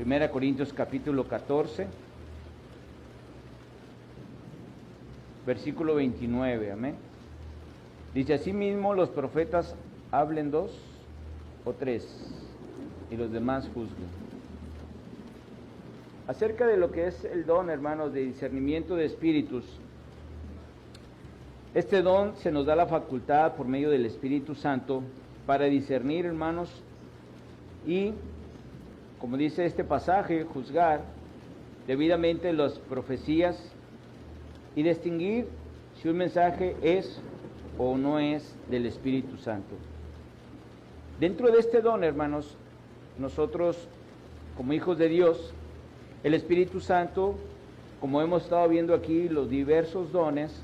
1 Corintios capítulo 14, versículo 29, amén. Dice: asimismo los profetas hablen 2 o 3 y los demás juzguen. Acerca de lo que es el don, hermanos, de discernimiento de espíritus, este don se nos da la facultad por medio del Espíritu Santo para discernir, hermanos, y, como dice este pasaje, juzgar debidamente las profecías y distinguir si un mensaje es o no es del Espíritu Santo. Dentro de este don, hermanos, nosotros, como hijos de Dios, el Espíritu Santo, como hemos estado viendo aquí los diversos dones,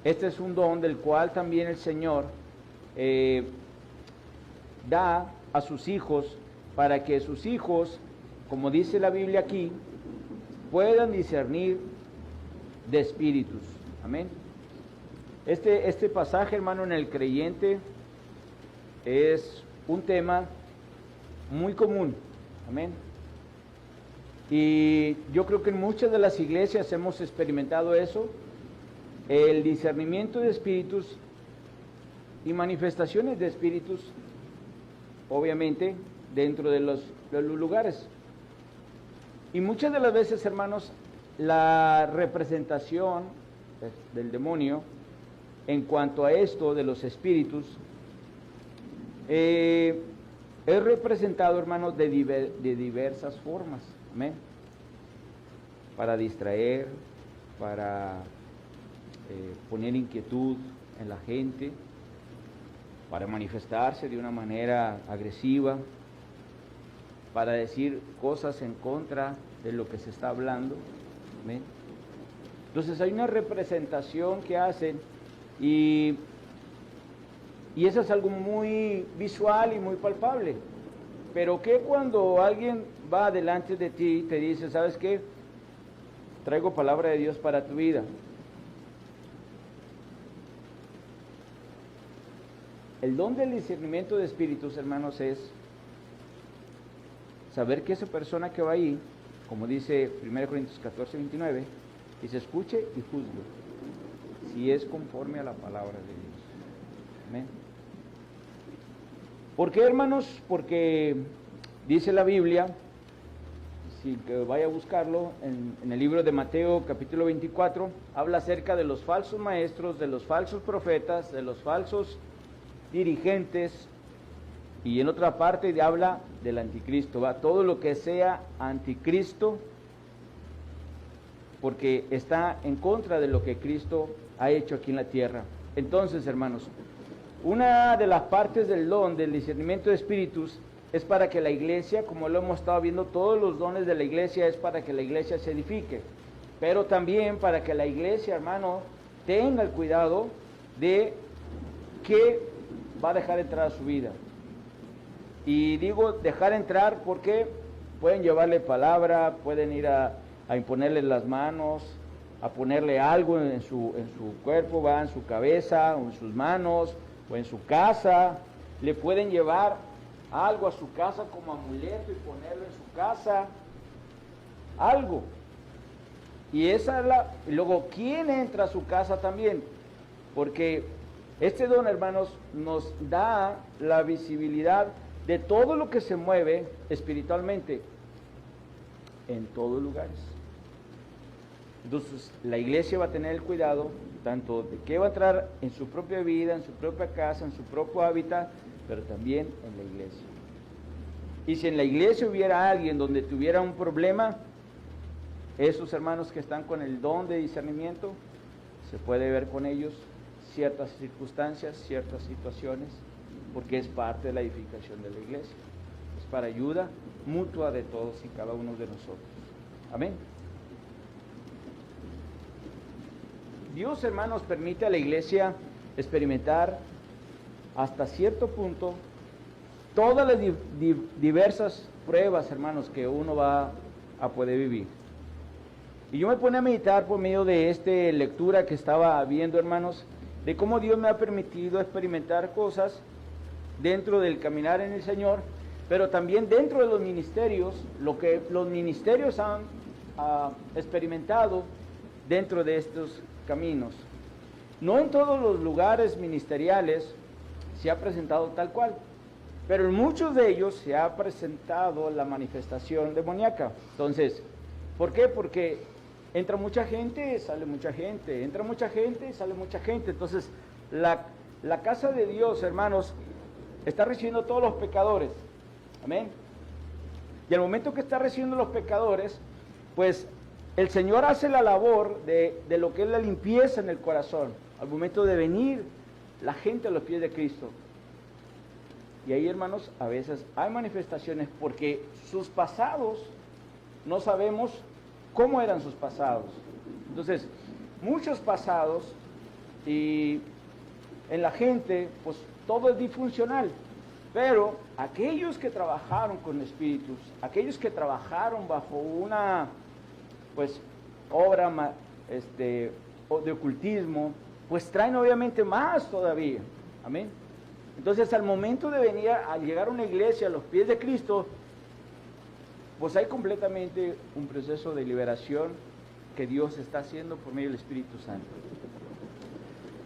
este es un don del cual también el Señor da a sus hijos, para que sus hijos, como dice la Biblia aquí, puedan discernir de espíritus. Amén. Este pasaje, hermano, en el creyente es un tema muy común. Amén. Y yo creo que en muchas de las iglesias hemos experimentado eso, el discernimiento de espíritus y manifestaciones de espíritus, obviamente, dentro de los lugares. Y muchas de las veces, hermanos, la representación del demonio en cuanto a esto de los espíritus es representado, hermanos, de diversas formas. Amén. Para distraer, para poner inquietud en la gente, para manifestarse de una manera agresiva, para decir cosas en contra de lo que se está hablando. ¿Amén? Entonces hay una representación que hacen y eso es algo muy visual y muy palpable. Pero ¿qué cuando alguien va delante de ti y te dice: ¿sabes qué? Traigo palabra de Dios para tu vida. El don del discernimiento de espíritus, hermanos, es saber que esa persona que va ahí, como dice 1 Corintios 14, 29, dice: escuche y juzgue si es conforme a la palabra de Dios. Amén. ¿Por qué, hermanos? Porque dice la Biblia, si que vaya a buscarlo, en el libro de Mateo capítulo 24, habla acerca de los falsos maestros, de los falsos profetas, de los falsos dirigentes, y en otra parte habla del anticristo, ¿va? Todo lo que sea anticristo, porque está en contra de lo que Cristo ha hecho aquí en la tierra. Entonces, hermanos, una de las partes del don del discernimiento de espíritus es para que la iglesia, como lo hemos estado viendo, todos los dones de la iglesia es para que la iglesia se edifique, pero también para que la iglesia, hermano, tenga el cuidado de que va a dejar entrar a su vida. Y digo dejar entrar porque pueden llevarle palabra, pueden ir a imponerle las manos, a ponerle algo en su cuerpo, va, en su cabeza, o en sus manos, o en su casa. Le pueden llevar algo a su casa como amuleto y ponerlo en su casa, algo. Y esa es y luego, ¿quién entra a su casa también? Porque este don, hermanos, nos da la visibilidad de todo lo que se mueve espiritualmente en todos lugares. Entonces, la iglesia va a tener el cuidado tanto de que va a entrar en su propia vida, en su propia casa, en su propio hábitat, pero también en la iglesia. Y si en la iglesia hubiera alguien donde tuviera un problema, esos hermanos que están con el don de discernimiento, se puede ver con ellos ciertas circunstancias, ciertas situaciones, porque es parte de la edificación de la iglesia. Es para ayuda mutua de todos y cada uno de nosotros. Amén. Dios, hermanos, permite a la iglesia experimentar hasta cierto punto todas las diversas pruebas, hermanos, que uno va a poder vivir. Y yo me pone a meditar por medio de esta lectura que estaba viendo, hermanos, de cómo Dios me ha permitido experimentar cosas dentro del caminar en el Señor, pero también dentro de los ministerios, lo que los ministerios han experimentado dentro de estos caminos. No en todos los lugares ministeriales se ha presentado tal cual, pero en muchos de ellos se ha presentado la manifestación demoníaca. Entonces, ¿por qué? Porque entra mucha gente, sale mucha gente, entra mucha gente, sale mucha gente. Entonces, la casa de Dios, hermanos, está recibiendo todos los pecadores. Amén. Y al momento que está recibiendo los pecadores, pues el Señor hace la labor de lo que es la limpieza en el corazón. Al momento de venir la gente a los pies de Cristo. Y ahí, hermanos, a veces hay manifestaciones porque sus pasados, no sabemos cómo eran sus pasados. Entonces, muchos pasados y en la gente, pues todo es disfuncional. Pero aquellos que trabajaron con espíritus, aquellos que trabajaron bajo una, pues, obra de ocultismo, pues traen obviamente más todavía. Amén. Entonces, al momento de venir, al llegar a una iglesia a los pies de Cristo, pues hay completamente un proceso de liberación que Dios está haciendo por medio del Espíritu Santo.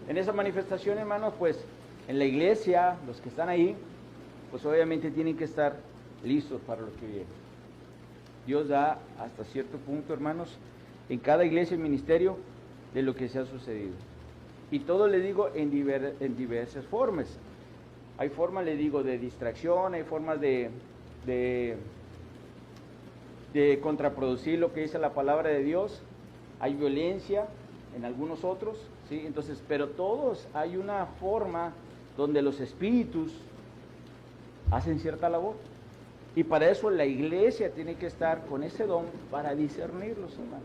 En esa manifestación, hermanos, pues en la iglesia, los que están ahí, pues obviamente tienen que estar listos para lo que viene. Dios da hasta cierto punto, hermanos, en cada iglesia y ministerio de lo que se ha sucedido. Y todo le digo en diversas formas. Hay formas, le digo, de distracción, hay formas de contraproducir lo que dice la palabra de Dios, hay violencia en algunos otros, ¿sí? Entonces, pero todos hay una forma donde los espíritus hacen cierta labor. Y para eso la iglesia tiene que estar con ese don para discernirlos, hermanos,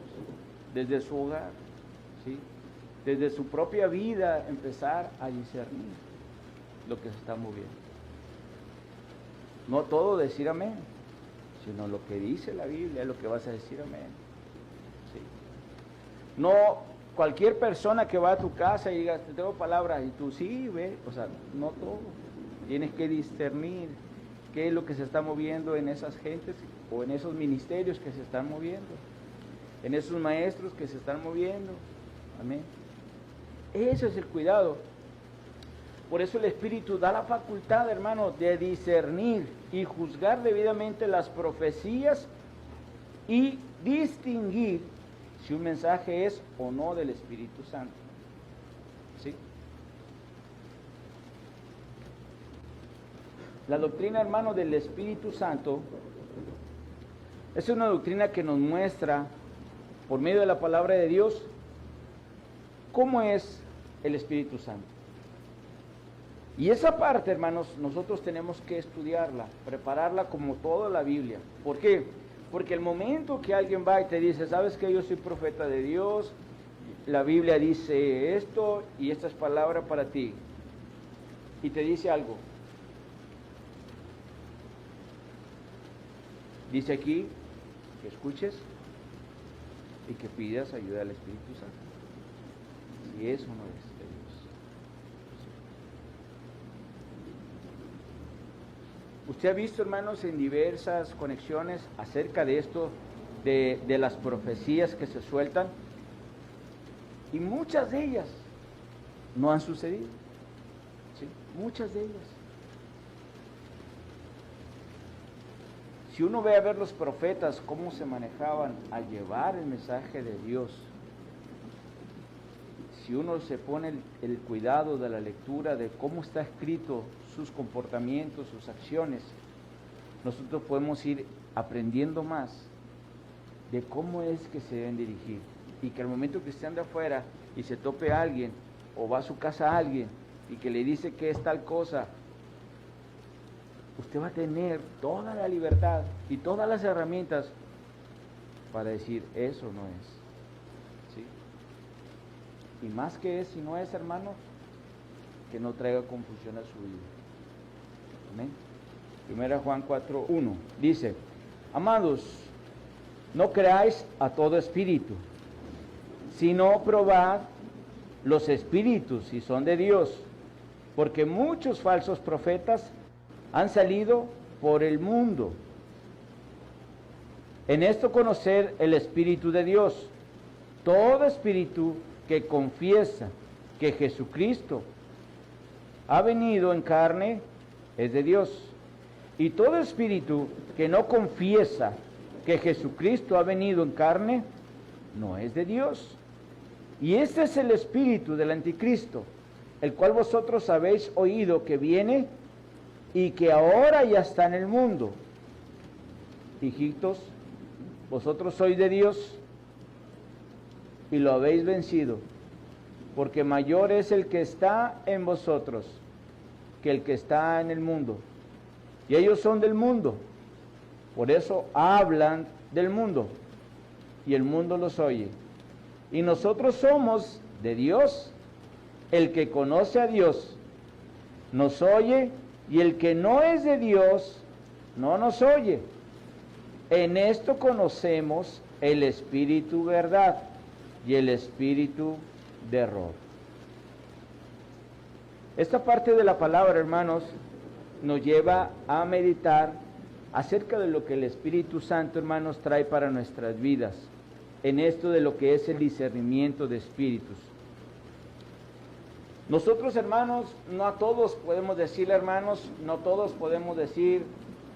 desde su hogar, ¿sí? Desde su propia vida empezar a discernir lo que se está moviendo. No todo decir amén, sino lo que dice la Biblia es lo que vas a decir amén. ¿Sí? No cualquier persona que va a tu casa y diga, te tengo palabras, y tú sí, ve, o sea, no todo. Tienes que discernir qué es lo que se está moviendo en esas gentes o en esos ministerios que se están moviendo, en esos maestros que se están moviendo. Amén. Ese es el cuidado. Por eso el Espíritu da la facultad, hermano, de discernir y juzgar debidamente las profecías y distinguir si un mensaje es o no del Espíritu Santo. ¿Sí? La doctrina, hermano, del Espíritu Santo es una doctrina que nos muestra, por medio de la palabra de Dios, cómo es el Espíritu Santo. Y esa parte, hermanos, nosotros tenemos que estudiarla, prepararla como toda la Biblia. ¿Por qué? Porque el momento que alguien va y te dice, ¿sabes que yo soy profeta de Dios? La Biblia dice esto y esta es palabra para ti. Y te dice algo. Dice aquí que escuches y que pidas ayuda al Espíritu Santo. Si eso no es de Dios. Usted ha visto, hermanos, en diversas conexiones acerca de esto, de las profecías que se sueltan, y muchas de ellas no han sucedido. ¿Sí? Muchas de ellas. Si uno ve a ver los profetas cómo se manejaban al llevar el mensaje de Dios, si uno se pone el cuidado de la lectura de cómo está escrito sus comportamientos, sus acciones, nosotros podemos ir aprendiendo más de cómo es que se deben dirigir. Y que al momento que usted anda afuera y se tope a alguien, o va a su casa a alguien, y que le dice que es tal cosa, usted va a tener toda la libertad y todas las herramientas para decir, eso no es. ¿Sí? Y más que es, si no es, hermano, que no traiga confusión a su vida. Amén. 1 Juan 4:1 dice, amados, no creáis a todo espíritu, sino probad los espíritus si son de Dios, porque muchos falsos profetas han salido por el mundo. En esto conocer el Espíritu de Dios. Todo espíritu que confiesa que Jesucristo ha venido en carne es de Dios. Y todo espíritu que no confiesa que Jesucristo ha venido en carne no es de Dios. Y este es el espíritu del anticristo, el cual vosotros habéis oído que viene y que ahora ya está en el mundo. Hijitos, vosotros sois de Dios y lo habéis vencido, porque mayor es el que está en vosotros que el que está en el mundo. Y ellos son del mundo, por eso hablan del mundo, y el mundo los oye. Y nosotros somos de Dios. El que conoce a Dios nos oye, y el que no es de Dios no nos oye. En esto conocemos el espíritu verdad y el espíritu de error. Esta parte de la palabra, hermanos, nos lleva a meditar acerca de lo que el Espíritu Santo, hermanos, trae para nuestras vidas, en esto de lo que es el discernimiento de espíritus. Nosotros, hermanos, no a todos podemos decirle, hermanos, no todos podemos decir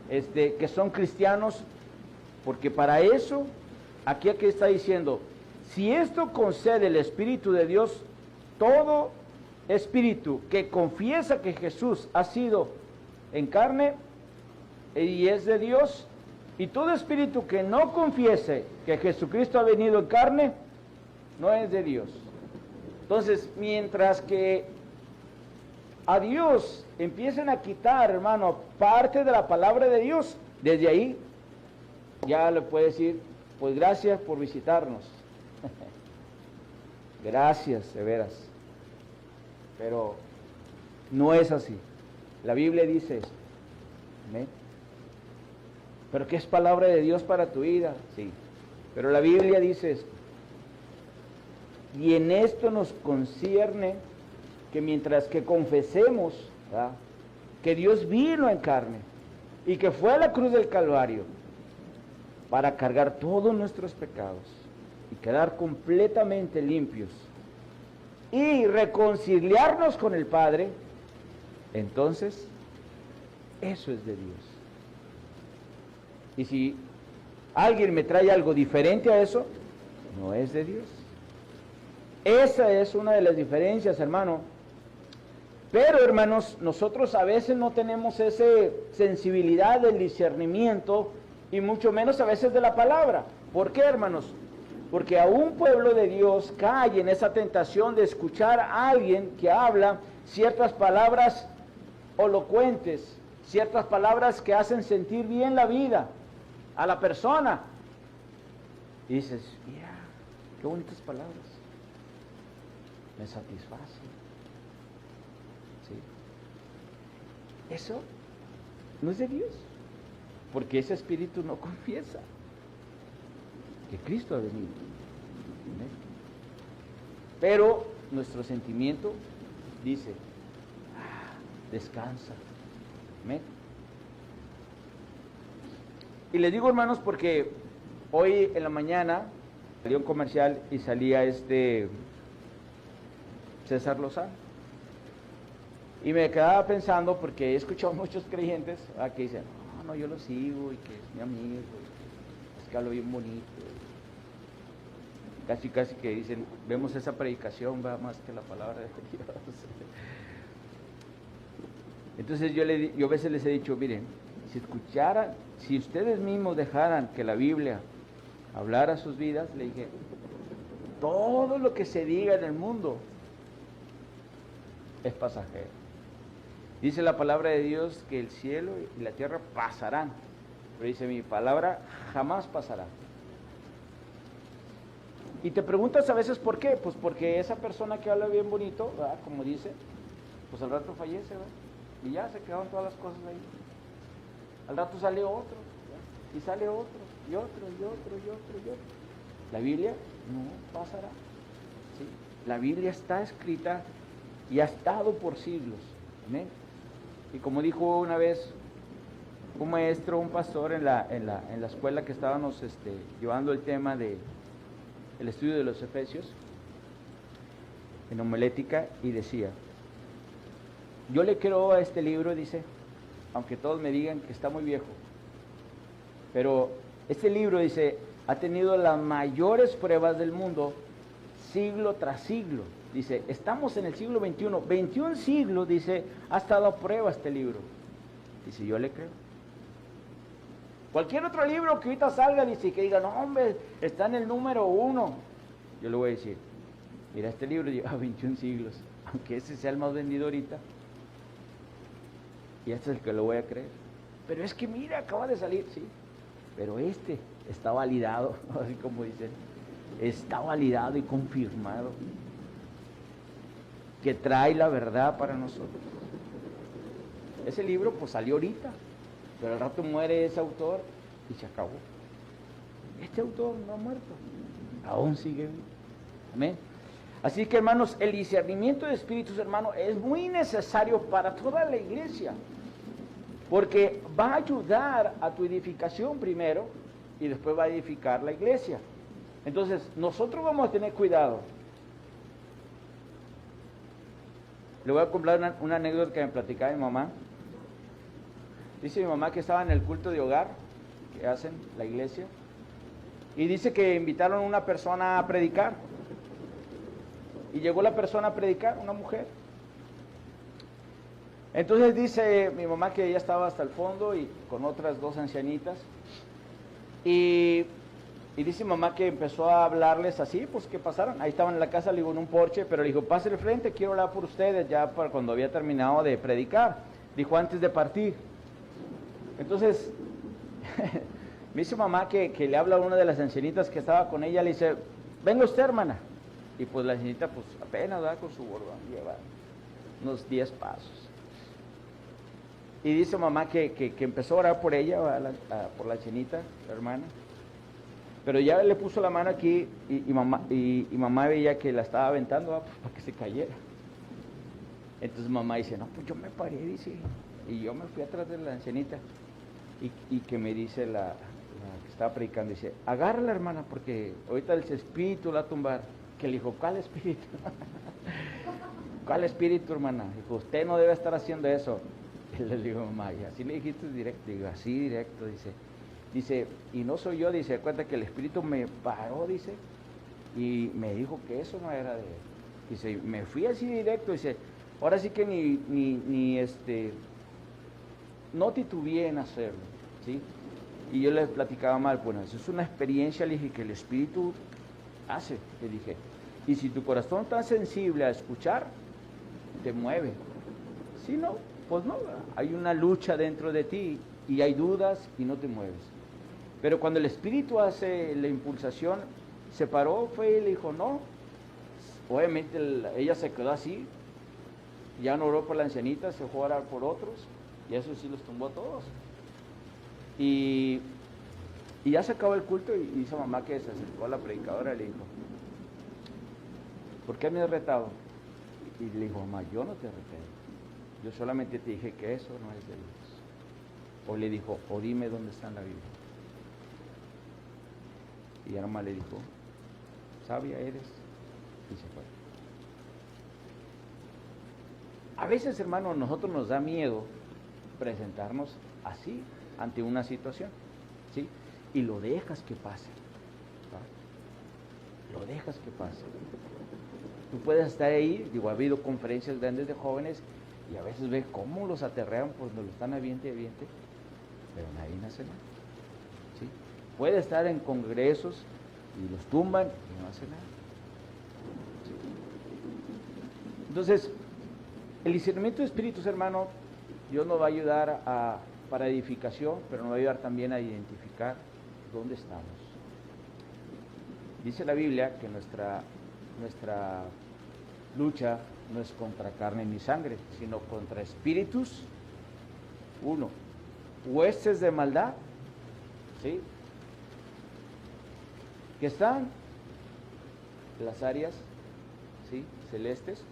que son cristianos, porque para eso, aquí está diciendo, si esto concede el Espíritu de Dios, todo espíritu que confiesa que Jesús ha sido en carne y es de Dios, y todo espíritu que no confiese que Jesucristo ha venido en carne, no es de Dios. Entonces, mientras que a Dios empiecen a quitar, hermano, parte de la palabra de Dios, desde ahí ya le puede decir, pues gracias por visitarnos. Gracias, de veras. Pero no es así. La Biblia dice eso. ¿Amén? ¿Pero qué es palabra de Dios para tu vida? Sí. Pero la Biblia dice esto. Y en esto nos concierne que mientras que confesemos, ¿verdad?, que Dios vino en carne y que fue a la cruz del Calvario para cargar todos nuestros pecados y quedar completamente limpios y reconciliarnos con el Padre, entonces eso es de Dios. Y si alguien me trae algo diferente a eso, no es de Dios. Esa es una de las diferencias, hermano. Pero, hermanos, nosotros a veces no tenemos esa sensibilidad del discernimiento y mucho menos a veces de la palabra. ¿Por qué, hermanos? Porque a un pueblo de Dios cae en esa tentación de escuchar a alguien que habla ciertas palabras elocuentes, ciertas palabras que hacen sentir bien la vida a la persona. Y dices, mira, qué bonitas palabras, me satisface. ¿Sí? Eso no es de Dios, porque ese espíritu no confiesa que Cristo ha venido. ¿Sí? Pero nuestro sentimiento dice, descansa. ¿Sí? Y les digo, hermanos, porque hoy en la mañana salió un comercial y salía César Lozano. Y me quedaba pensando, porque he escuchado muchos creyentes que dicen, no, yo lo sigo y que es mi amigo, es que hablo bien bonito. Casi que dicen, vemos esa predicación, va más que la palabra de Dios. Entonces yo a veces les he dicho, miren, si ustedes mismos dejaran que la Biblia hablara sus vidas, le dije, todo lo que se diga en el mundo es pasajero. Dice la palabra de Dios que el cielo y la tierra pasarán, pero dice, mi palabra jamás pasará. Y te preguntas a veces por qué, pues porque esa persona que habla bien bonito, ¿verdad?, como dice, pues al rato fallece, ¿verdad?, y ya se quedaron todas las cosas ahí. Al rato sale otro, ¿verdad?, y sale otro, y otro, y otro, y otro, y otro. La Biblia no pasará. ¿Sí? La Biblia está escrita y ha estado por siglos. ¿Amén? Y como dijo una vez un maestro, un pastor en la escuela que estábamos llevando el tema de el estudio de los Efesios, en homilética, y decía, yo le creo a este libro, dice, aunque todos me digan que está muy viejo, pero este libro, dice, ha tenido las mayores pruebas del mundo, siglo tras siglo. Dice, estamos en el siglo XXI, 21 siglos, dice, ha estado a prueba este libro. Dice, yo le creo. Cualquier otro libro que ahorita salga, dice, que diga, no hombre, está en el número 1. Yo le voy a decir, mira, este libro lleva 21 siglos, aunque ese sea el más vendido ahorita, y este es el que lo voy a creer. Pero es que mira, acaba de salir, sí, pero este está validado, así como dicen, está validado y confirmado, que trae la verdad para nosotros. Ese libro pues salió ahorita, pero al rato muere ese autor y se acabó. Este autor no ha muerto, aún sigue vivo. Amén. Así que, hermanos, el discernimiento de espíritus, hermanos, es muy necesario para toda la iglesia, porque va a ayudar a tu edificación primero y después va a edificar la iglesia. Entonces, nosotros vamos a tener cuidado. Le voy a contar una anécdota que me platicaba mi mamá. Dice mi mamá que estaba en el culto de hogar que hacen la iglesia, y dice que invitaron a una persona a predicar, y llegó la persona a predicar, una mujer. Entonces dice mi mamá que ella estaba hasta el fondo y con otras 2 ancianitas, y dice mi mamá que empezó a hablarles así, pues que pasaran. Ahí estaban en la casa, le digo, en un porche, pero le dijo, pase al frente, quiero hablar por ustedes, ya para cuando había terminado de predicar. Dijo, antes de partir. Entonces, me dice mamá que le habla a una de las ancianitas que estaba con ella, le dice, venga usted, hermana. Y pues la ancianita, pues apenas va con su bordón, lleva unos 10 pasos. Y dice mamá que empezó a orar por ella, por la ancianita, la hermana. Pero ya le puso la mano aquí y mamá veía que la estaba aventando pues, para que se cayera. Entonces mamá dice, no, pues yo me paré, dice, y yo me fui atrás de la ancianita. Y que me dice la que estaba predicando, dice, agárrala, hermana, porque ahorita el espíritu la va a tumbar. Que le dijo, ¿cuál espíritu? ¿Cuál espíritu, hermana? Dijo, usted no debe estar haciendo eso. Y le digo, mamá, ¿y así le dijiste directo? Digo, así directo, dice, y no soy yo, dice, cuenta que el espíritu me paró, dice, y me dijo que eso no era de él. Dice, me fui así directo, dice, ahora sí que no titubeé en hacerlo, ¿sí? Y yo le platicaba mal, bueno, eso es una experiencia, le dije, que el espíritu hace, le dije, y si tu corazón está sensible a escuchar, te mueve. Si no, pues no, hay una lucha dentro de ti y hay dudas y no te mueves. Pero cuando el espíritu hace la impulsación, se paró, fue y le dijo, no. Obviamente ella se quedó así, ya no oró por la ancianita, se fue a orar por otros, y eso sí los tumbó a todos. Y ya se acabó el culto, y dice mamá que se acercó a la predicadora y le dijo, ¿por qué me has retado? Y le dijo, mamá, yo no te reté, yo solamente te dije que eso no es de Dios. O le dijo, o dime dónde está en la Biblia. Y ya nomás le dijo, sabia eres, y se fue. A veces, hermano, a nosotros nos da miedo presentarnos así ante una situación, ¿sí? Y lo dejas que pase, ¿va? Lo dejas que pase. Tú puedes estar ahí, digo, ha habido conferencias grandes de jóvenes y a veces ves cómo los aterrean cuando lo están aviente, pero nadie hace nada, ¿sí? Puede estar en congresos y los tumban y no hace nada, ¿sí? Entonces, el discernimiento de espíritus, hermano, Dios nos va a ayudar para edificación, pero nos va a ayudar también a identificar dónde estamos. Dice la Biblia que nuestra lucha no es contra carne ni sangre, sino contra espíritus, huestes de maldad, ¿sí? Que están en las áreas, ¿sí?, celestes.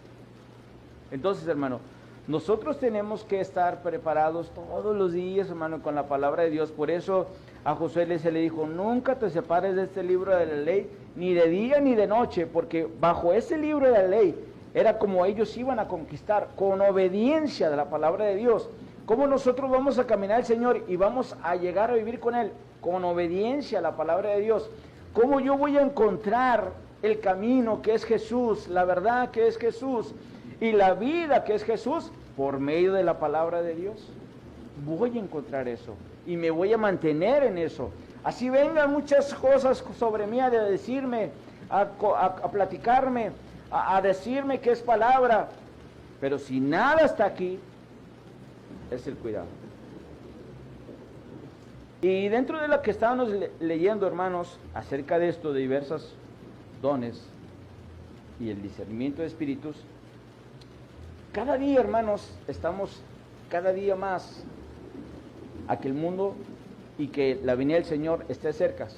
Entonces, hermano, Nosotros tenemos que estar preparados todos los días, hermano, con la palabra de Dios. Por eso a Josué se le dijo, nunca te separes de este libro de la ley, ni de día ni de noche, porque bajo ese libro de la ley era como ellos iban a conquistar, con obediencia de la palabra de Dios. ¿Cómo nosotros vamos a caminar al Señor y vamos a llegar a vivir con Él? Con obediencia a la palabra de Dios. ¿Cómo yo voy a encontrar el camino que es Jesús, la verdad que es Jesús y la vida que es Jesús? Por medio de la palabra de Dios. Voy a encontrar eso y me voy a mantener en eso. Así vengan muchas cosas sobre mí a decirme, a platicarme, a decirme que es palabra, pero si nada está aquí, es el cuidado. Y dentro de lo que estábamos leyendo, hermanos, acerca de esto, de diversos dones y el discernimiento de espíritus, cada día, hermanos, estamos cada día más a que el mundo y que la venida del Señor esté cerca,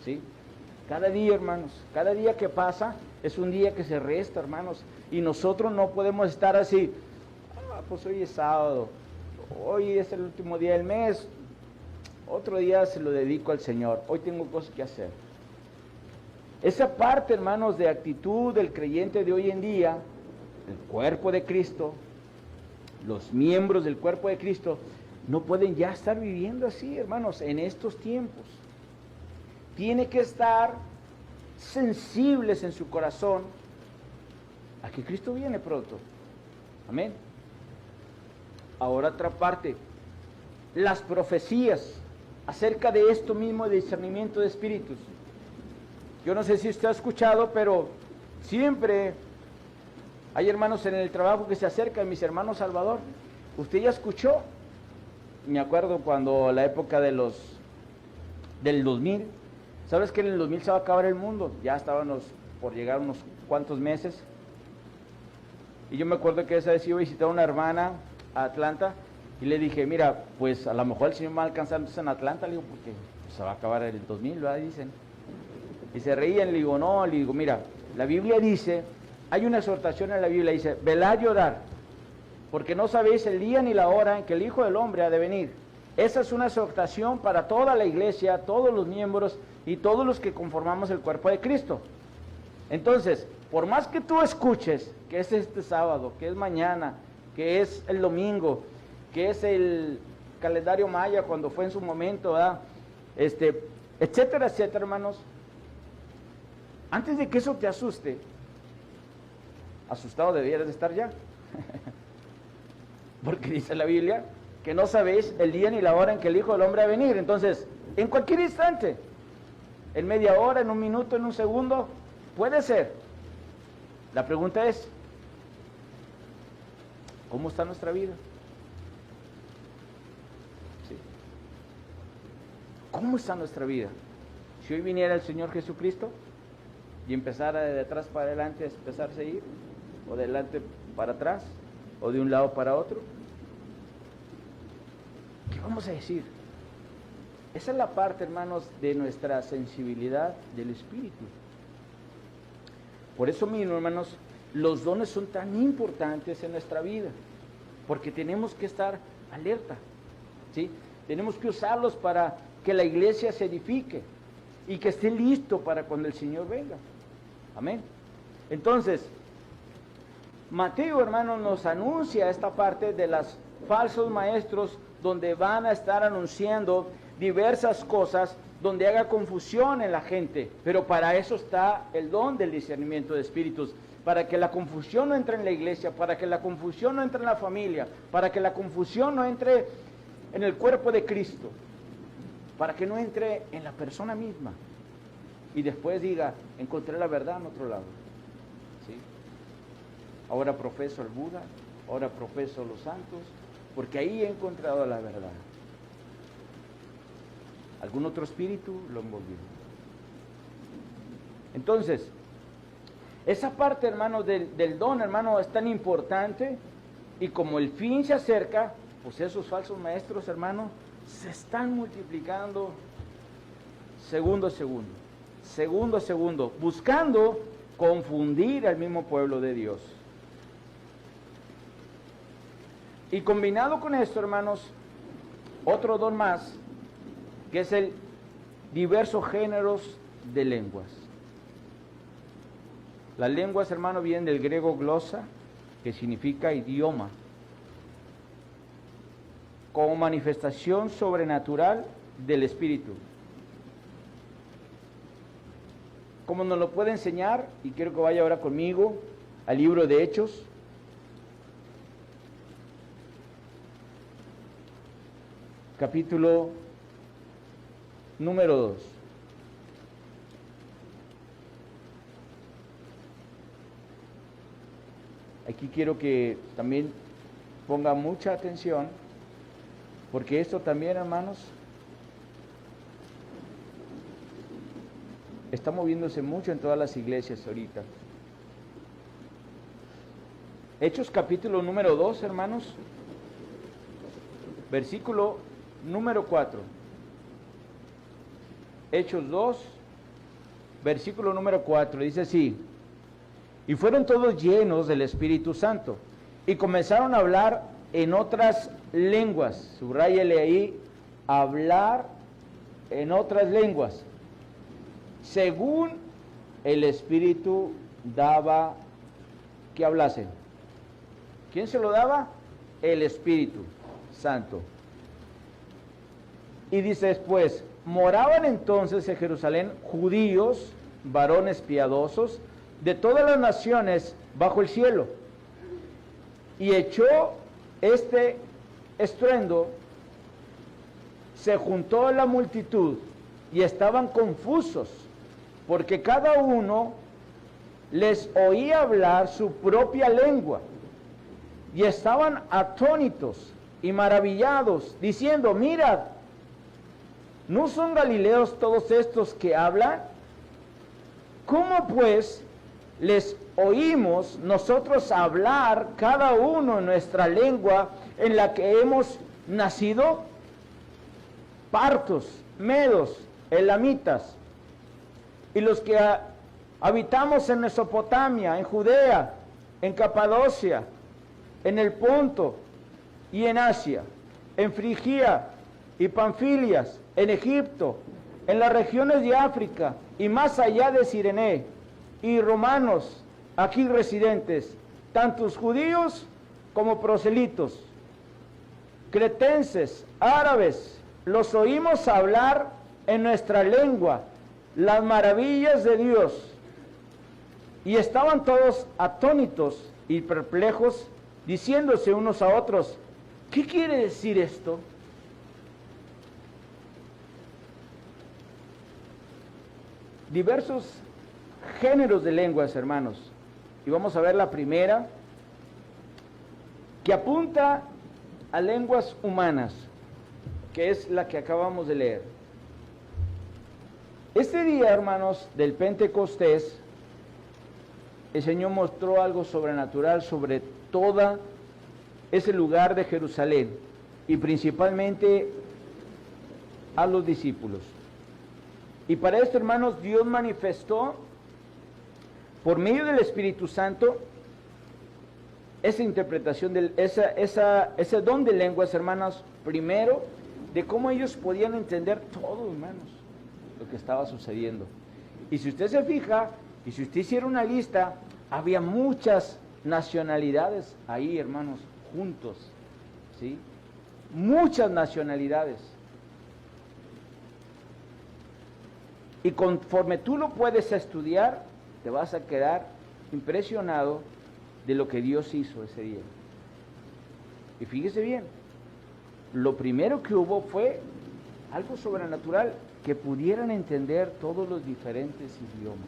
¿sí? Cada día, hermanos, cada día que pasa es un día que se resta, hermanos, y nosotros no podemos estar así, pues hoy es sábado, hoy es el último día del mes, otro día se lo dedico al Señor, hoy tengo cosas que hacer. Esa parte, hermanos, de actitud del creyente de hoy en día, el cuerpo de Cristo, los miembros del cuerpo de Cristo, no pueden ya estar viviendo así, hermanos, en estos tiempos. Tiene que estar sensibles en su corazón a que Cristo viene pronto. Amén. Ahora otra parte, las profecías acerca de esto mismo de discernimiento de espíritus. Yo no sé si usted ha escuchado, pero siempre hay hermanos en el trabajo que se acercan, mis hermanos Salvador. ¿Usted ya escuchó? Me acuerdo cuando la época del 2000, ¿sabes que en el 2000 se va a acabar el mundo? Ya estábamos por llegar unos cuantos meses. Y yo me acuerdo que esa vez iba a visitar a una hermana a Atlanta y le dije, mira, pues a lo mejor el Señor me va a alcanzar entonces en Atlanta, le digo, porque se va a acabar el 2000, ¿verdad? Dicen. Y se reían, le digo, no, le digo, mira, la Biblia dice, hay una exhortación en la Biblia, dice, velad y orad, porque no sabéis el día ni la hora en que el Hijo del Hombre ha de venir. Esa es una exhortación para toda la iglesia, todos los miembros y todos los que conformamos el cuerpo de Cristo. Entonces, por más que tú escuches que es este sábado, que es mañana, que es el domingo, que es el calendario maya cuando fue en su momento, ¿verdad? Etcétera, etcétera, hermanos. Antes de que eso te asuste, asustado debieras de estar ya. Porque dice la Biblia que no sabéis el día ni la hora en que el Hijo del Hombre va a venir. Entonces, en cualquier instante, en media hora, en un minuto, en un segundo, puede ser. La pregunta es, ¿cómo está nuestra vida? ¿Sí? ¿Cómo está nuestra vida? Si hoy viniera el Señor Jesucristo y empezara de atrás para adelante a empezar a seguir, o de adelante para atrás, o de un lado para otro, ¿qué vamos a decir? Esa es la parte, hermanos, de nuestra sensibilidad del Espíritu. Por eso mismo, hermanos, los dones son tan importantes en nuestra vida, porque tenemos que estar alerta, ¿sí? Tenemos que usarlos para que la iglesia se edifique y que esté listo para cuando el Señor venga. Amén. Entonces, Mateo, hermanos, nos anuncia esta parte de los falsos maestros, donde van a estar anunciando diversas cosas, donde haga confusión en la gente, pero para eso está el don del discernimiento de espíritus, para que la confusión no entre en la iglesia, para que la confusión no entre en la familia, para que la confusión no entre en el cuerpo de Cristo, para que no entre en la persona misma, y después diga, encontré la verdad en otro lado, ¿sí? Ahora profeso al Buda, ahora profeso a los santos, porque ahí he encontrado la verdad. Algún otro espíritu lo envolvió. Entonces, esa parte, hermano, del don, hermano, es tan importante, y como el fin se acerca, pues esos falsos maestros, hermano, se están multiplicando segundo a segundo, buscando confundir al mismo pueblo de Dios. Y combinado con esto, hermanos, otro don más, que es el diversos géneros de lenguas. Las lenguas, hermanos, vienen del griego glosa, que significa idioma, como manifestación sobrenatural del Espíritu. Como nos lo puede enseñar, y quiero que vaya ahora conmigo al libro de Hechos, capítulo número 2. Aquí quiero que también ponga mucha atención, porque esto también, hermanos, está moviéndose mucho en todas las iglesias ahorita. Hechos capítulo número 2, hermanos, versículo número 4. Hechos 2, versículo número 4, dice así: y fueron todos llenos del Espíritu Santo, y comenzaron a hablar en otras lenguas. Subráyele ahí, hablar en otras lenguas, según el Espíritu daba que hablasen. ¿Quién se lo daba? El Espíritu Santo. Y dice después: moraban entonces en Jerusalén judíos, varones piadosos, de todas las naciones bajo el cielo. Y echó este estruendo, se juntó la multitud, y estaban confusos, porque cada uno les oía hablar su propia lengua, y estaban atónitos y maravillados, diciendo: mirad, ¿no son galileos todos estos que hablan? ¿Cómo pues les oímos nosotros hablar cada uno en nuestra lengua en la que hemos nacido? Partos, medos, elamitas, y los que habitamos en Mesopotamia, en Judea, en Capadocia, en el Ponto y en Asia, en Frigia y Panfilias, en Egipto, en las regiones de África y más allá de Cirene, y romanos aquí residentes, tantos judíos como proselitos, cretenses, árabes, los oímos hablar en nuestra lengua las maravillas de Dios. Y estaban todos atónitos y perplejos, diciéndose unos a otros: ¿qué quiere decir esto? Diversos géneros de lenguas, hermanos. Y vamos a ver la primera, que apunta a lenguas humanas, que es la que acabamos de leer. Este día, hermanos, del Pentecostés, el Señor mostró algo sobrenatural sobre todo ese lugar de Jerusalén, y principalmente a los discípulos. Y para esto, hermanos, Dios manifestó por medio del Espíritu Santo esa interpretación, ese don de lenguas, hermanos, primero, de cómo ellos podían entender todo, hermanos, lo que estaba sucediendo. Y si usted se fija, y si usted hiciera una lista, había muchas nacionalidades ahí, hermanos, juntos, ¿sí? Muchas nacionalidades. Y conforme tú lo puedes estudiar, te vas a quedar impresionado de lo que Dios hizo ese día. Y fíjese bien, lo primero que hubo fue algo sobrenatural, que pudieran entender todos los diferentes idiomas.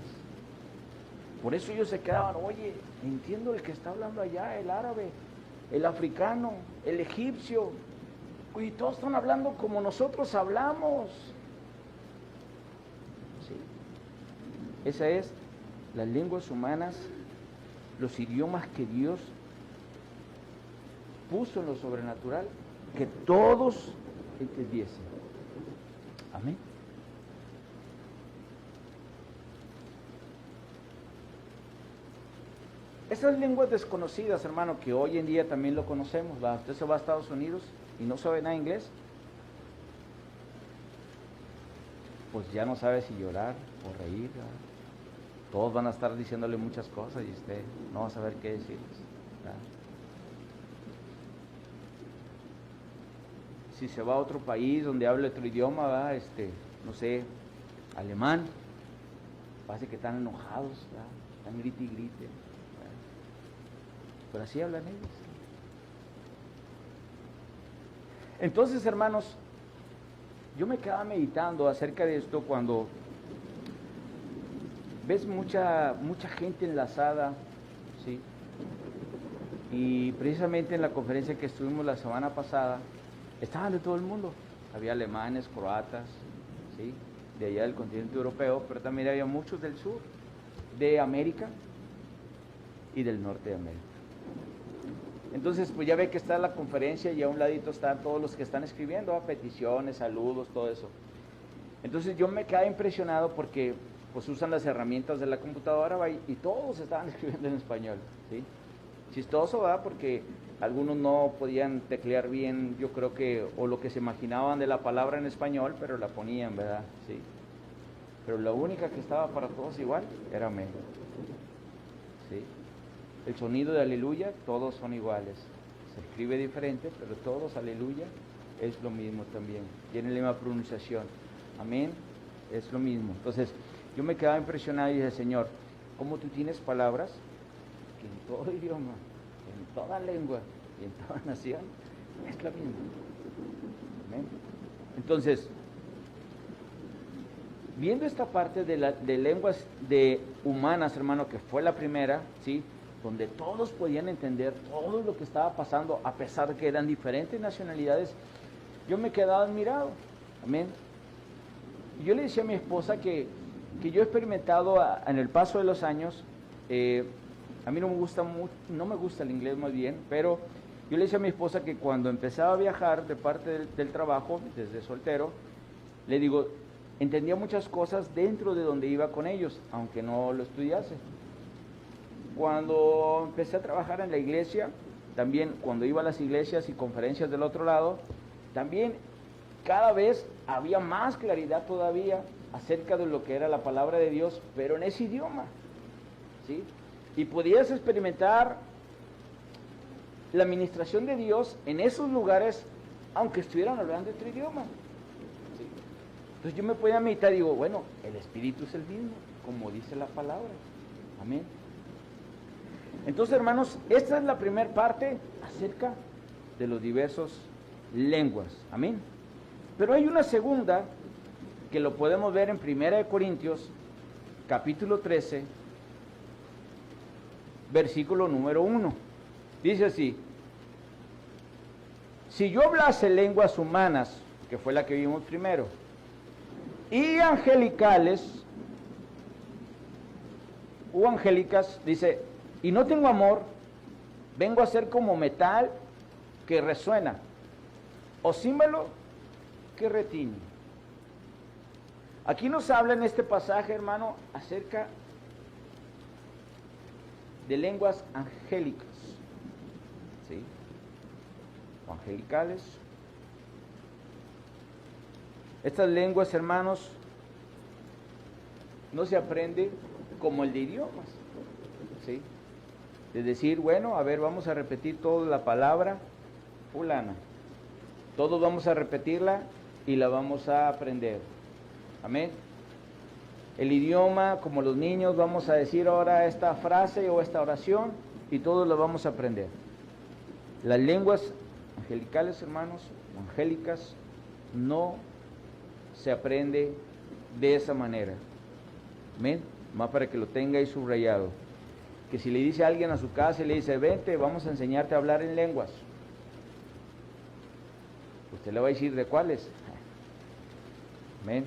Por eso ellos se quedaban: oye, entiendo el que está hablando allá, el árabe, el africano, el egipcio, y todos están hablando como nosotros hablamos. ¿Sí? Esa es las lenguas humanas, los idiomas que Dios puso en lo sobrenatural, que todos entendiesen. Amén. Esas lenguas desconocidas, hermano, que hoy en día también lo conocemos, ¿va? Usted se va a Estados Unidos y no sabe nada de inglés, pues ya no sabe si llorar o reír, ¿verdad? Todos van a estar diciéndole muchas cosas y usted no va a saber qué decirles, ¿verdad? Si se va a otro país donde hable otro idioma, ¿verdad? No sé, alemán, parece que están enojados, ¿verdad? Están grite y grite, ¿verdad? Pero así hablan ellos. Entonces, hermanos, yo me quedaba meditando acerca de esto cuando ves mucha gente enlazada, ¿sí? Y precisamente en la conferencia que estuvimos la semana pasada, estaban de todo el mundo. Había alemanes, croatas, ¿sí? De allá del continente europeo, pero también había muchos del sur, de América y del norte de América. Entonces, pues ya ve que está la conferencia y a un ladito están todos los que están escribiendo, peticiones, saludos, todo eso. Entonces yo me quedé impresionado porque pues usan las herramientas de la computadora, ¿va? Y todos estaban escribiendo en español, ¿sí? Chistoso, ¿verdad? Porque algunos no podían teclear bien, yo creo que, o lo que se imaginaban de la palabra en español, pero la ponían, ¿verdad? Sí. Pero la única que estaba para todos igual era México, ¿sí? El sonido de aleluya, todos son iguales. Se escribe diferente, pero todos aleluya es lo mismo también. Tiene la misma pronunciación. Amén, es lo mismo. Entonces, yo me quedaba impresionado y dije, Señor, ¿cómo tú tienes palabras que en todo idioma, en toda lengua y en toda nación es lo mismo? Amén. Entonces, viendo esta parte de lenguas humanas, hermano, que fue la primera, ¿sí? Donde todos podían entender todo lo que estaba pasando, a pesar de que eran diferentes nacionalidades, yo me quedaba admirado. Amén. Y yo le decía a mi esposa que yo he experimentado en el paso de los años, a mí no me gusta el inglés más bien, pero yo le decía a mi esposa que cuando empezaba a viajar de parte del trabajo, desde soltero, le digo, entendía muchas cosas dentro de donde iba con ellos, aunque no lo estudiase. Cuando empecé a trabajar en la iglesia, también cuando iba a las iglesias y conferencias del otro lado, también cada vez había más claridad todavía acerca de lo que era la palabra de Dios, pero en ese idioma, ¿sí? Y podías experimentar la administración de Dios en esos lugares, aunque estuvieran hablando otro idioma, ¿sí? Entonces yo me podía meditar y digo, bueno, el Espíritu es el mismo, como dice la palabra. Amén. Entonces, hermanos, esta es la primera parte acerca de los diversos lenguas. Amén. Pero hay una segunda que lo podemos ver en 1 Corintios, capítulo 13, versículo número 1. Dice así: si yo hablase lenguas humanas, que fue la que vimos primero, y angelicales, o angélicas, dice, y no tengo amor, vengo a ser como metal que resuena, o címbalo que retiñe. Aquí nos habla en este pasaje, hermano, acerca de lenguas angélicas, ¿sí? O angelicales. Estas lenguas, hermanos, no se aprende como el de idiomas, ¿sí? Es decir, bueno, a ver, vamos a repetir toda la palabra fulana. Todos vamos a repetirla y la vamos a aprender. Amén. El idioma, como los niños, vamos a decir ahora esta frase o esta oración y todos la vamos a aprender. Las lenguas angelicales, hermanos, o angélicas, no se aprende de esa manera. Amén. Más para que lo tenga ahí subrayado. Que si le dice a alguien a su casa y le dice, vente, vamos a enseñarte a hablar en lenguas, usted le va a decir, ¿de cuáles? Amén.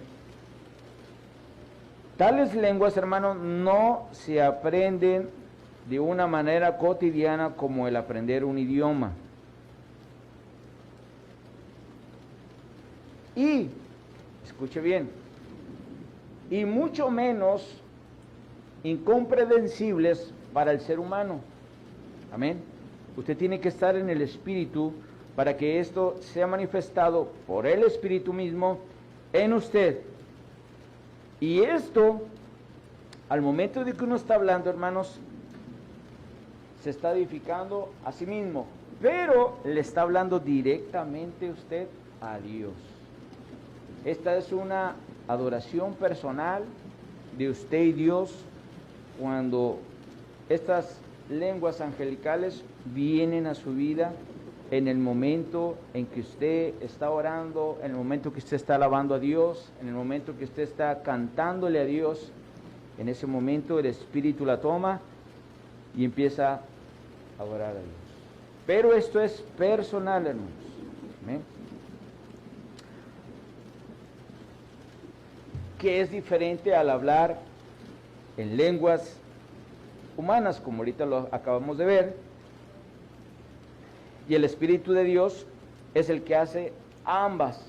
Tales lenguas, hermanos, no se aprenden de una manera cotidiana como el aprender un idioma. Y, escuche bien, y mucho menos incomprensibles para el ser humano. Amén. Usted tiene que estar en el Espíritu para que esto sea manifestado por el Espíritu mismo en usted. Y esto, al momento de que uno está hablando, hermanos, se está edificando a sí mismo, pero le está hablando directamente usted a Dios. Esta es una adoración personal de usted y Dios cuando estas lenguas angelicales vienen a su vida en el momento en que usted está orando, en el momento que usted está alabando a Dios, en el momento que usted está cantándole a Dios. En ese momento el Espíritu la toma y empieza a adorar a Dios. Pero esto es personal, hermanos. ¿Amén? Que es diferente al hablar en lenguas humanas, como ahorita lo acabamos de ver. Y el Espíritu de Dios es el que hace ambas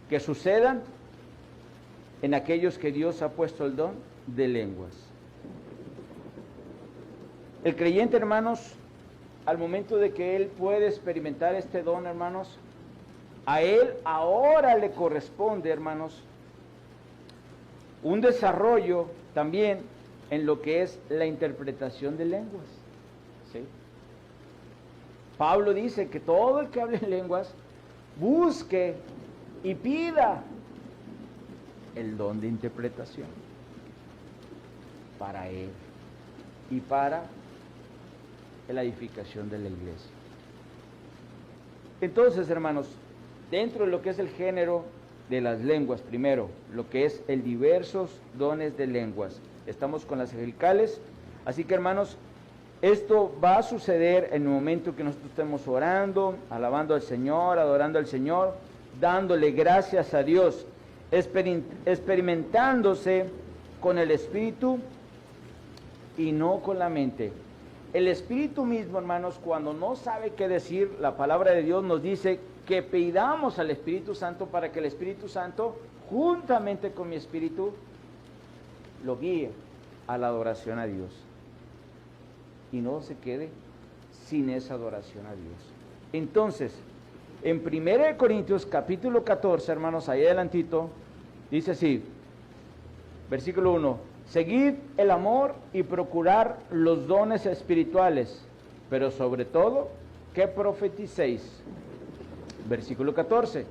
que sucedan en aquellos que Dios ha puesto el don de lenguas. El creyente, hermanos, al momento de que él puede experimentar este don, hermanos, a él ahora le corresponde, hermanos, un desarrollo también en lo que es la interpretación de lenguas. ¿Sí? Pablo dice que todo el que hable en lenguas busque y pida el don de interpretación para él y para la edificación de la iglesia. Entonces, hermanos, dentro de lo que es el género de las lenguas, primero, lo que es el diversos dones de lenguas. Estamos con las angelicales, así que, hermanos, esto va a suceder en el momento que nosotros estemos orando, alabando al Señor, adorando al Señor, dándole gracias a Dios, experimentándose con el Espíritu y no con la mente. El Espíritu mismo, hermanos, cuando no sabe qué decir, la palabra de Dios nos dice que pidamos al Espíritu Santo para que el Espíritu Santo, juntamente con mi espíritu, lo guíe a la adoración a Dios. Y no se quede sin esa adoración a Dios. Entonces, en 1 Corintios capítulo 14, hermanos, ahí adelantito, dice así, versículo 1, seguid el amor y procurar los dones espirituales, pero sobre todo, que profeticéis. Versículo 14,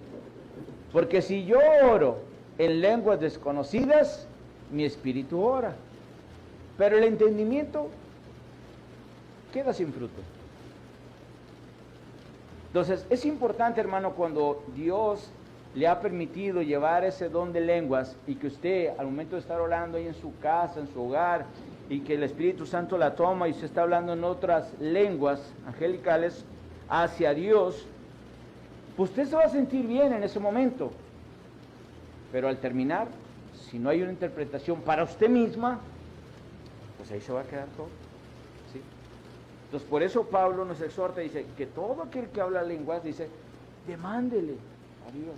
porque si yo oro en lenguas desconocidas, mi espíritu ora, pero el entendimiento queda sin fruto. Entonces, es importante, hermano, cuando Dios le ha permitido llevar ese don de lenguas y que usted, al momento de estar orando ahí en su casa, en su hogar, y que el Espíritu Santo la toma y usted está hablando en otras lenguas angelicales hacia Dios, pues usted se va a sentir bien en ese momento. Pero al terminar, si no hay una interpretación para usted misma, pues ahí se va a quedar todo. ¿Sí? Entonces, por eso Pablo nos exhorta, dice, que todo aquel que habla lenguas, dice, demándele a Dios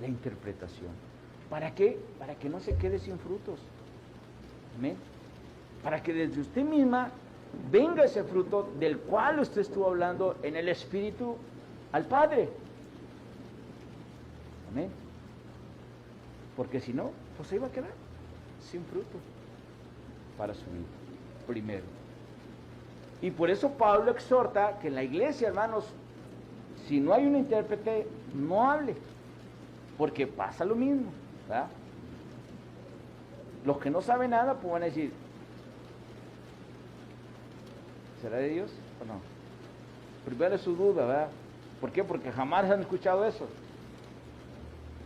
la interpretación. ¿Para qué? Para que no se quede sin frutos. ¿Amén? Para que desde usted misma venga ese fruto del cual usted estuvo hablando en el Espíritu al Padre. Amén. Porque si no, pues se iba a quedar sin fruto para su vida, primero. Y por eso Pablo exhorta que en la iglesia, hermanos, si no hay un intérprete, no hable, porque pasa lo mismo, ¿verdad? Los que no saben nada, pues van a decir, ¿será de Dios o no? Primero es su duda, ¿verdad? ¿Por qué? Porque jamás han escuchado eso.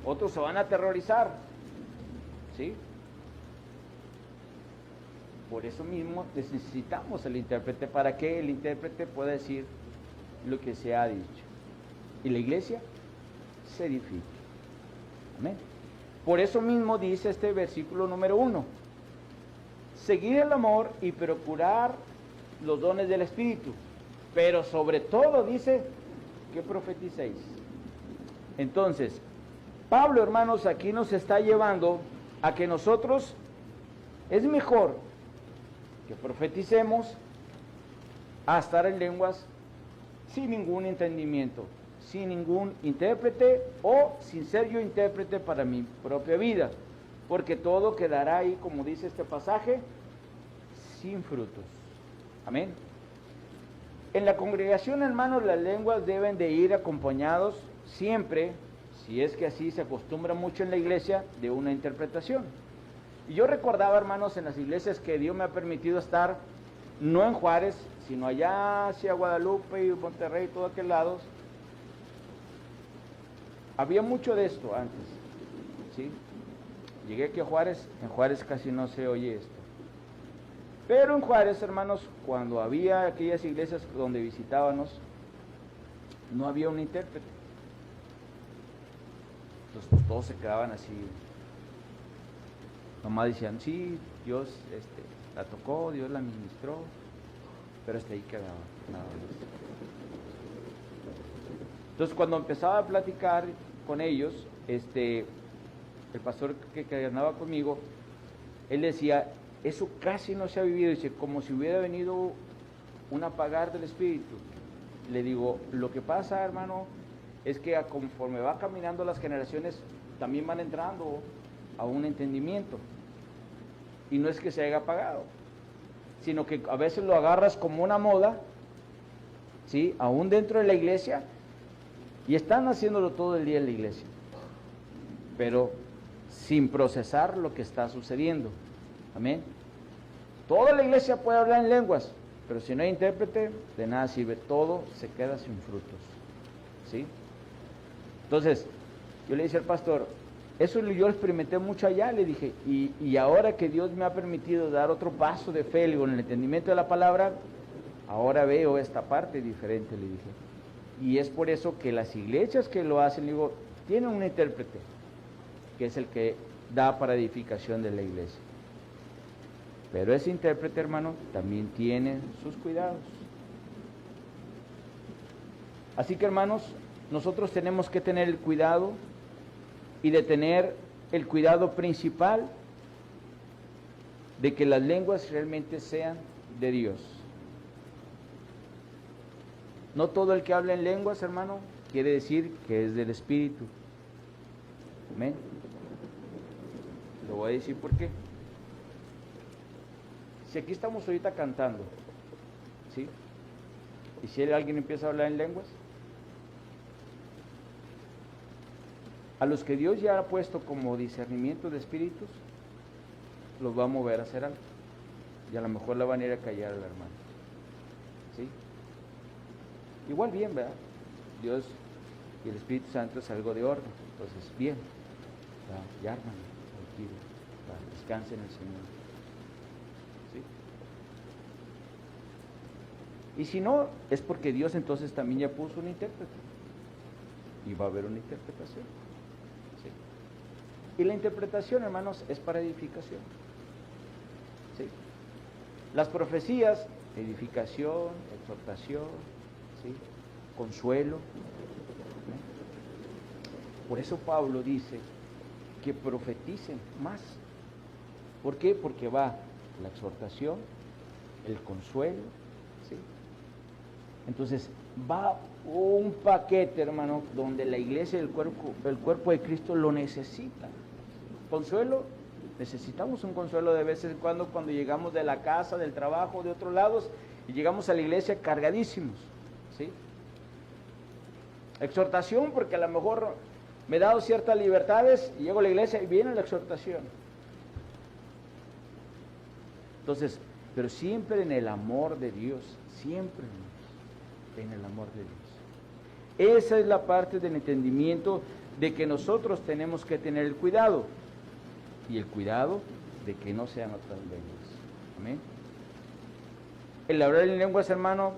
Otros se van a aterrorizar, ¿sí? Por eso mismo necesitamos el intérprete, para que el intérprete pueda decir lo que se ha dicho. Y la iglesia se edifique. Amén. Por eso mismo dice este versículo número 1. Seguir el amor y procurar los dones del Espíritu. Pero sobre todo dice que profeticéis. Entonces, Pablo, hermanos, aquí nos está llevando a que nosotros es mejor que profeticemos a estar en lenguas sin ningún entendimiento, sin ningún intérprete o sin ser yo intérprete para mi propia vida, porque todo quedará ahí, como dice este pasaje, sin frutos. Amén. En la congregación, hermanos, las lenguas deben de ir acompañados siempre, si es que así se acostumbra mucho en la iglesia, de una interpretación. Y yo recordaba, hermanos, en las iglesias que Dios me ha permitido estar, no en Juárez, sino allá hacia Guadalupe y Monterrey y todos aquellos lados, había mucho de esto antes, ¿sí? Llegué aquí a Juárez, en Juárez casi no se oye esto. Pero en Juárez, hermanos, cuando había aquellas iglesias donde visitábamos, no había un intérprete. Entonces pues, todos se quedaban así. Nomás decían, sí, Dios la tocó, Dios la ministró, pero hasta ahí quedaba, nada más. Entonces cuando empezaba a platicar con ellos, el pastor que andaba conmigo, él decía, eso casi no se ha vivido, dice, como si hubiera venido un apagar del espíritu. Le digo, lo que pasa, hermano, es que conforme va caminando las generaciones, también van entrando a un entendimiento. Y no es que se haya apagado, sino que a veces lo agarras como una moda, ¿sí? Aún dentro de la iglesia, y están haciéndolo todo el día en la iglesia, pero sin procesar lo que está sucediendo. Amén. Toda la iglesia puede hablar en lenguas, pero si no hay intérprete, de nada sirve, todo se queda sin frutos, ¿sí? Entonces, yo le dije al pastor, eso yo lo experimenté mucho allá, le dije, y ahora que Dios me ha permitido dar otro paso de fe, en el entendimiento de la palabra, ahora veo esta parte diferente, le dije. Y es por eso que las iglesias que lo hacen, le digo, tienen un intérprete, que es el que da para edificación de la iglesia. Pero ese intérprete, hermano, también tiene sus cuidados. Así que, hermanos, nosotros tenemos que tener el cuidado y de tener el cuidado principal de que las lenguas realmente sean de Dios. No todo el que habla en lenguas, hermano, quiere decir que es del Espíritu. Amén. Lo voy a decir por qué. Si aquí estamos ahorita cantando, ¿sí? Y si alguien empieza a hablar en lenguas, a los que Dios ya ha puesto como discernimiento de espíritus, los va a mover a hacer algo. Y a lo mejor la van a ir a callar al hermano, ¿sí? Igual bien, ¿verdad? Dios y el Espíritu Santo es algo de orden. Entonces, bien, ¿verdad? Ya, hermano, tranquilo, ¿verdad? Descanse en el Señor. ¿Sí? Y si no, es porque Dios entonces también ya puso un intérprete. Y va a haber una interpretación. ¿Sí? Y la interpretación, hermanos, es para edificación. ¿Sí? Las profecías, edificación, exhortación, ¿sí? Consuelo. ¿Sí? Por eso Pablo dice que profeticen más. ¿Por qué? Porque va la exhortación, el consuelo, ¿sí? Entonces va un paquete, hermano, donde la iglesia y el cuerpo de Cristo lo necesita. Consuelo, necesitamos un consuelo de vez en cuando llegamos de la casa, del trabajo, de otros lados, y llegamos a la iglesia cargadísimos, ¿sí? Exhortación, porque a lo mejor me he dado ciertas libertades y llego a la iglesia y viene la exhortación. Entonces, pero siempre en el amor de Dios, siempre en el amor de Dios. Esa es la parte del entendimiento de que nosotros tenemos que tener el cuidado. Y el cuidado de que no sean otras lenguas. Amén. El hablar en lenguas, hermano,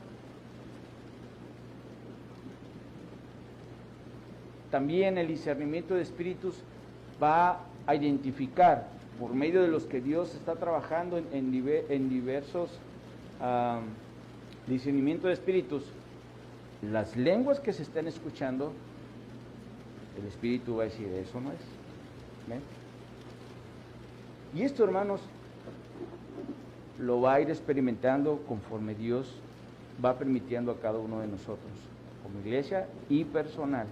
también el discernimiento de espíritus va a identificar, por medio de los que Dios está trabajando en diversos discernimiento de espíritus, las lenguas que se están escuchando, el espíritu va a decir, eso no es. ¿Ven? Y esto, hermanos, lo va a ir experimentando conforme Dios va permitiendo a cada uno de nosotros, como iglesia y personal.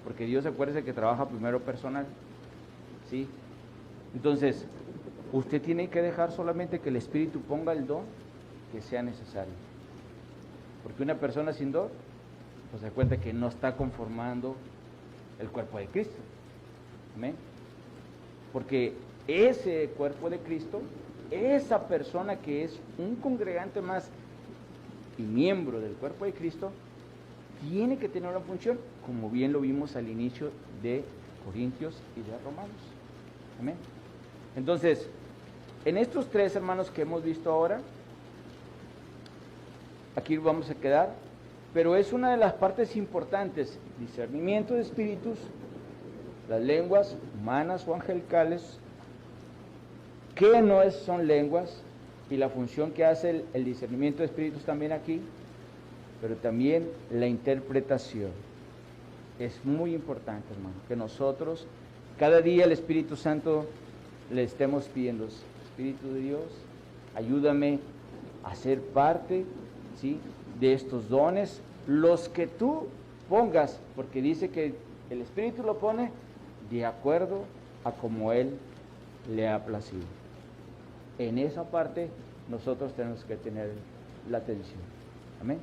Porque Dios, acuérdese que trabaja primero personal, ¿sí? Entonces, usted tiene que dejar solamente que el Espíritu ponga el don que sea necesario. Porque una persona sin don, pues se da cuenta que no está conformando el cuerpo de Cristo. ¿Amén? Porque ese cuerpo de Cristo, esa persona que es un congregante más y miembro del cuerpo de Cristo, tiene que tener una función, como bien lo vimos al inicio de Corintios y de Romanos. Amén. Entonces, en estos tres, hermanos, que hemos visto ahora, aquí vamos a quedar, pero es una de las partes importantes: discernimiento de espíritus, las lenguas humanas o angelicales, qué son lenguas, y la función que hace el discernimiento de espíritus también aquí, pero también la interpretación. Es muy importante, hermano, que nosotros cada día el Espíritu Santo le estemos pidiendo: Espíritu de Dios, ayúdame a ser parte, ¿sí?, de estos dones, los que tú pongas, porque dice que el Espíritu lo pone de acuerdo a como Él le ha placido. En esa parte nosotros tenemos que tener la atención. Amén.